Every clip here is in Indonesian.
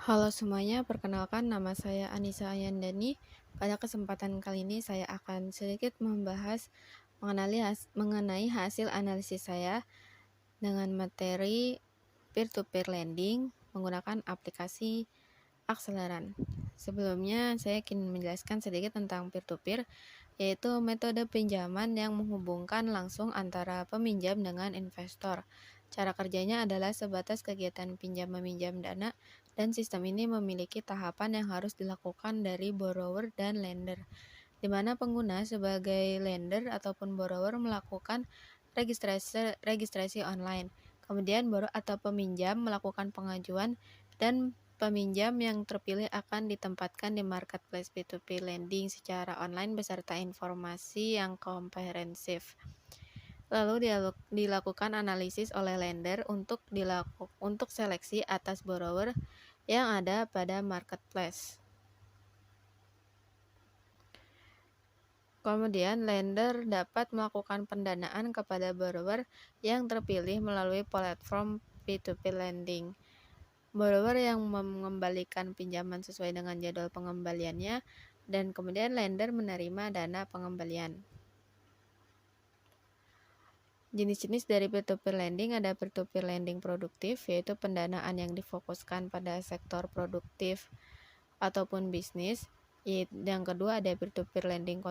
Halo semuanya, perkenalkan nama saya Anissa Ayandani. Pada kesempatan kali ini saya akan sedikit membahas mengenai hasil analisis saya dengan materi peer-to-peer lending menggunakan aplikasi Akseleran. Sebelumnya, saya ingin menjelaskan sedikit tentang peer-to-peer, yaitu metode pinjaman yang menghubungkan langsung antara peminjam dengan investor. Cara kerjanya adalah sebatas kegiatan pinjam-meminjam dana, dan sistem ini memiliki tahapan yang harus dilakukan dari borrower dan lender, di mana pengguna sebagai lender ataupun borrower melakukan registrasi online. Kemudian borrower atau peminjam melakukan pengajuan, dan peminjam yang terpilih akan ditempatkan di marketplace P2P lending secara online beserta informasi yang komprehensif. Lalu dilakukan analisis oleh lender untuk seleksi atas borrower yang ada pada marketplace. Kemudian lender dapat melakukan pendanaan kepada borrower yang terpilih melalui platform P2P lending. Borrower yang mengembalikan pinjaman sesuai dengan jadwal pengembaliannya, dan kemudian lender menerima dana pengembalian. Jenis-jenis dari peer-to-peer lending ada peer-to-peer lending produktif, yaitu pendanaan yang difokuskan pada sektor produktif ataupun bisnis. Yang kedua ada peer-to-peer lending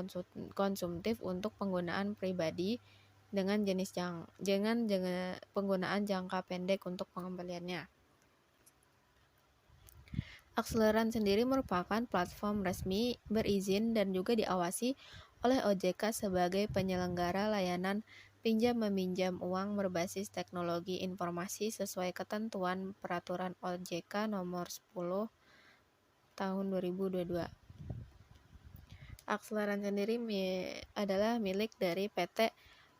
konsumtif untuk penggunaan pribadi dengan penggunaan jangka pendek untuk pengembaliannya. Akseleran sendiri merupakan platform resmi berizin dan juga diawasi oleh OJK sebagai penyelenggara layanan pinjam-meminjam uang berbasis teknologi informasi sesuai ketentuan Peraturan OJK Nomor 10 Tahun 2022. Akseleran sendiri adalah milik dari PT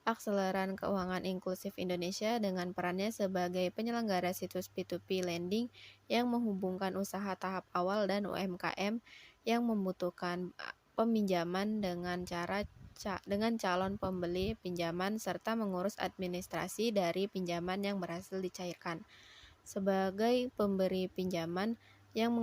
Akseleran Keuangan Inklusif Indonesia dengan perannya sebagai penyelenggara situs P2P lending yang menghubungkan usaha tahap awal dan UMKM yang membutuhkan peminjaman dengan calon pembeli pinjaman serta mengurus administrasi dari pinjaman yang berhasil dicairkan. Sebagai pemberi pinjaman yang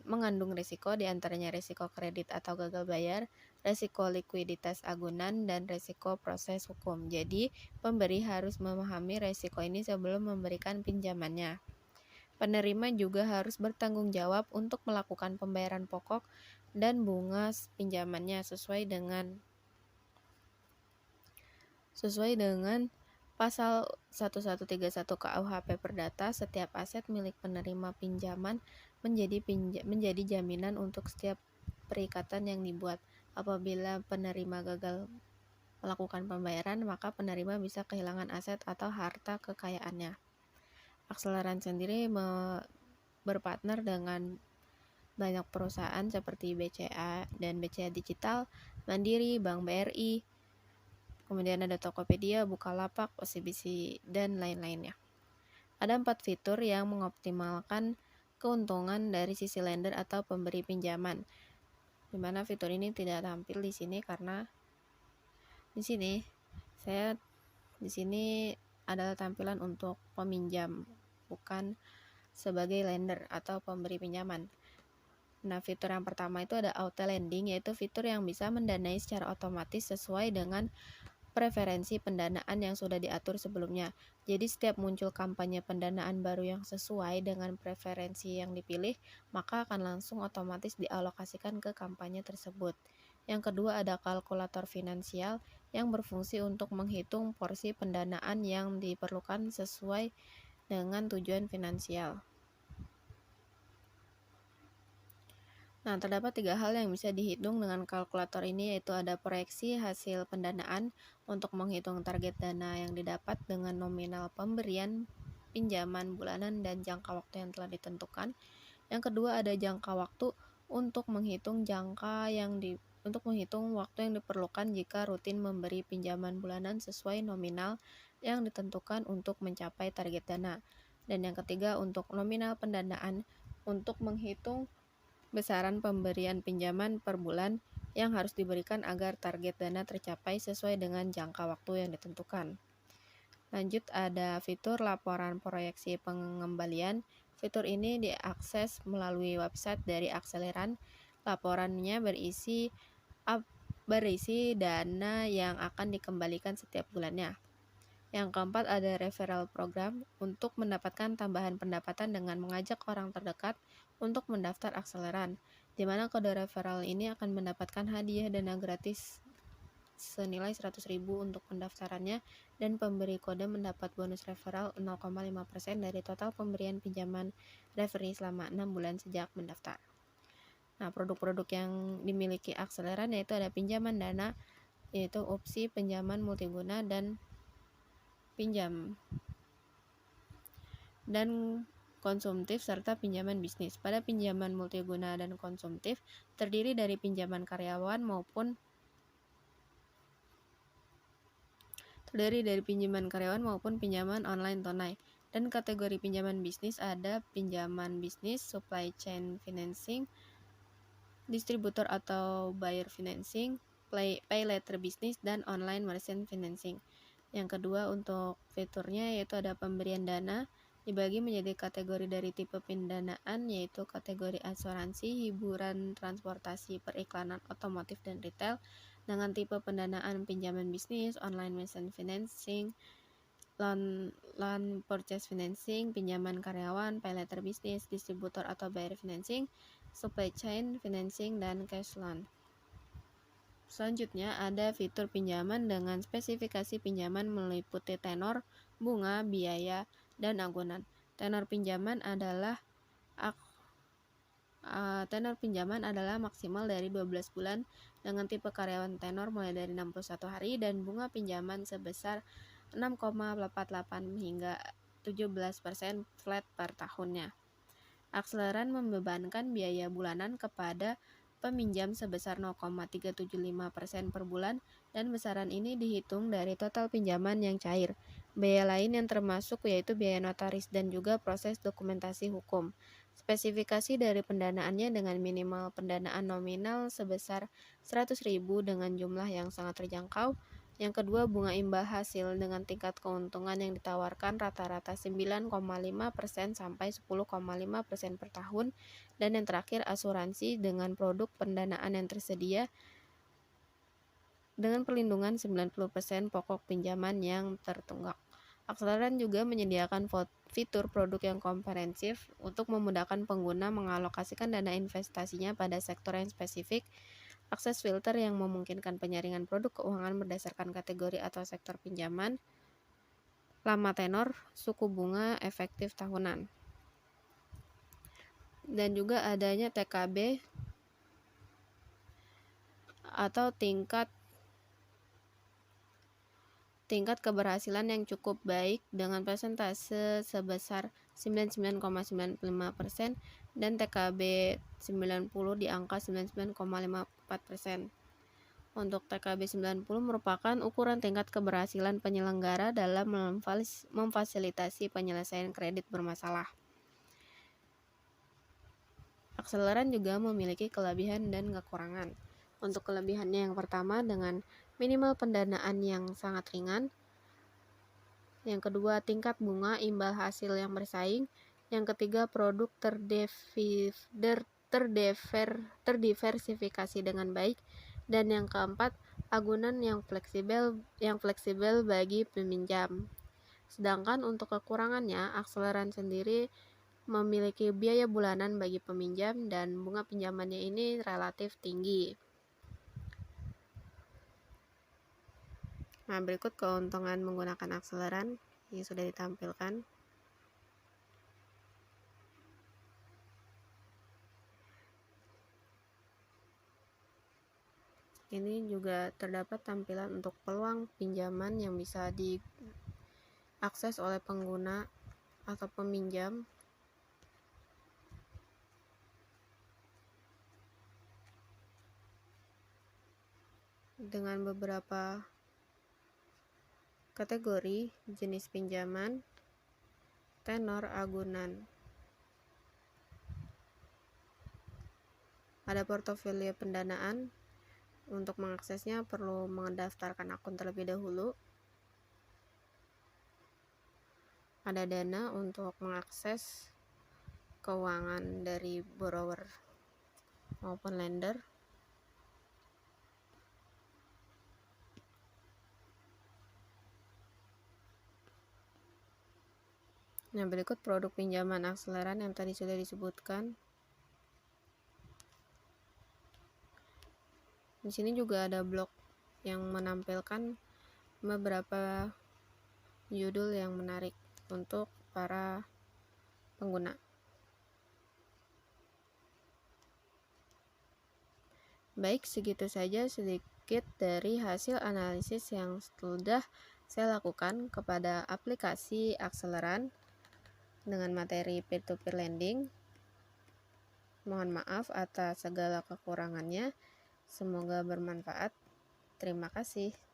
mengandung risiko, diantaranya risiko kredit atau gagal bayar, risiko likuiditas agunan, dan risiko proses hukum. Jadi, pemberi harus memahami risiko ini sebelum memberikan pinjamannya. Penerima juga harus bertanggung jawab untuk melakukan pembayaran pokok dan bunga pinjamannya sesuai dengan Pasal 1131 KUHP Perdata. Setiap aset milik penerima pinjaman menjadi jaminan untuk setiap perikatan yang dibuat. Apabila penerima gagal melakukan pembayaran, maka penerima bisa kehilangan aset atau harta kekayaannya. Akseleran sendiri berpartner dengan banyak perusahaan seperti BCA dan BCA Digital, Mandiri, Bank BRI, kemudian ada Tokopedia, Bukalapak, OCBC, dan lain-lainnya. Ada 4 fitur yang mengoptimalkan keuntungan dari sisi lender atau pemberi pinjaman, di mana fitur ini tidak tampil di sini karena di sini adalah tampilan untuk peminjam, bukan sebagai lender atau pemberi pinjaman. Nah, fitur yang pertama itu ada auto lending, yaitu fitur yang bisa mendanai secara otomatis sesuai dengan preferensi pendanaan yang sudah diatur sebelumnya. Jadi setiap muncul kampanye pendanaan baru yang sesuai dengan preferensi yang dipilih, maka akan langsung otomatis dialokasikan ke kampanye tersebut. Yang kedua ada kalkulator finansial yang berfungsi untuk menghitung porsi pendanaan yang diperlukan sesuai dengan tujuan finansial. Nah, terdapat 3 hal yang bisa dihitung dengan kalkulator ini, yaitu ada proyeksi hasil pendanaan untuk menghitung target dana yang didapat dengan nominal pemberian pinjaman bulanan dan jangka waktu yang telah ditentukan. Yang kedua ada jangka waktu untuk menghitung waktu yang diperlukan jika rutin memberi pinjaman bulanan sesuai nominal yang ditentukan untuk mencapai target dana. Dan yang ketiga untuk nominal pendanaan untuk menghitung besaran pemberian pinjaman per bulan yang harus diberikan agar target dana tercapai sesuai dengan jangka waktu yang ditentukan. Lanjut ada fitur laporan proyeksi pengembalian Fitur ini diakses melalui website dari akseleran. Laporannya berisi dana yang akan dikembalikan setiap bulannya. Yang keempat, ada referral program untuk mendapatkan tambahan pendapatan dengan mengajak orang terdekat untuk mendaftar akseleran, di mana kode referral ini akan mendapatkan hadiah dana gratis senilai 100.000 untuk pendaftarannya, dan pemberi kode mendapat bonus referral 0,5% dari total pemberian pinjaman referee selama 6 bulan sejak mendaftar. Nah, produk-produk yang dimiliki akseleran yaitu ada pinjaman dana, yaitu opsi pinjaman multiguna dan pinjam dan konsumtif serta pinjaman bisnis. Pada pinjaman multiguna dan konsumtif terdiri dari pinjaman karyawan maupun pinjaman online tunai. Dan kategori pinjaman bisnis ada pinjaman bisnis, supply chain financing, distributor atau buyer financing, pay later bisnis, dan online merchant financing. Yang kedua, untuk fiturnya yaitu ada pemberian dana, dibagi menjadi kategori dari tipe pendanaan, yaitu kategori asuransi, hiburan, transportasi, periklanan, otomotif, dan retail, dengan tipe pendanaan pinjaman bisnis, online merchant financing, loan purchase financing, pinjaman karyawan, pay later bisnis, distributor atau buyer financing, supply chain financing, dan cash loan. Selanjutnya ada fitur pinjaman dengan spesifikasi pinjaman meliputi tenor, bunga, biaya, dan agunan. Tenor pinjaman adalah maksimal dari 12 bulan dengan tipe karyawan tenor mulai dari 61 hari dan bunga pinjaman sebesar 6,88 hingga 17% flat per tahunnya. Akseleran membebankan biaya bulanan kepada peminjam sebesar 0,375% per bulan, dan besaran ini dihitung dari total pinjaman yang cair. Biaya lain yang termasuk yaitu biaya notaris dan juga proses dokumentasi hukum. Spesifikasi dari pendanaannya dengan minimal pendanaan nominal sebesar 100.000 dengan jumlah yang sangat terjangkau. Yang kedua, bunga imbal hasil dengan tingkat keuntungan yang ditawarkan rata-rata 9,5% sampai 10,5% per tahun. Dan yang terakhir, asuransi dengan produk pendanaan yang tersedia dengan perlindungan 90% pokok pinjaman yang tertunggak. Akseleran juga menyediakan fitur produk yang komprehensif untuk memudahkan pengguna mengalokasikan dana investasinya pada sektor yang spesifik, akses filter yang memungkinkan penyaringan produk keuangan berdasarkan kategori atau sektor pinjaman, lama tenor, suku bunga efektif tahunan. Dan juga adanya TKB atau tingkat keberhasilan yang cukup baik dengan persentase sebesar 99,95% dan TKB 90 di angka 99,54%. Untuk TKB 90 merupakan ukuran tingkat keberhasilan penyelenggara dalam memfasilitasi penyelesaian kredit bermasalah. Akseleran juga memiliki kelebihan dan kekurangan. Untuk kelebihannya yang pertama dengan minimal pendanaan yang sangat ringan. Yang kedua, tingkat bunga imbal hasil yang bersaing. Yang ketiga, produk terdiversifikasi dengan baik. Dan yang keempat, agunan yang fleksibel bagi peminjam. Sedangkan untuk kekurangannya, akseleran sendiri memiliki biaya bulanan bagi peminjam dan bunga pinjamannya ini relatif tinggi. Nah, berikut keuntungan menggunakan akseleran yang sudah ditampilkan. Ini juga terdapat tampilan untuk peluang pinjaman yang bisa diakses oleh pengguna atau peminjam. Dengan beberapa kategori, jenis pinjaman, tenor, agunan. Ada portofolio pendanaan. Untuk mengaksesnya perlu mendaftarkan akun terlebih dahulu. Ada dana untuk mengakses keuangan dari borrower maupun lender. Nah, berikut produk pinjaman akseleran yang tadi sudah disebutkan. Di sini juga ada blog yang menampilkan beberapa judul yang menarik untuk para pengguna. Baik, segitu saja sedikit dari hasil analisis yang sudah saya lakukan kepada aplikasi akseleran dengan materi peer-to-peer lending. Mohon maaf atas segala kekurangannya. Semoga bermanfaat. Terima kasih.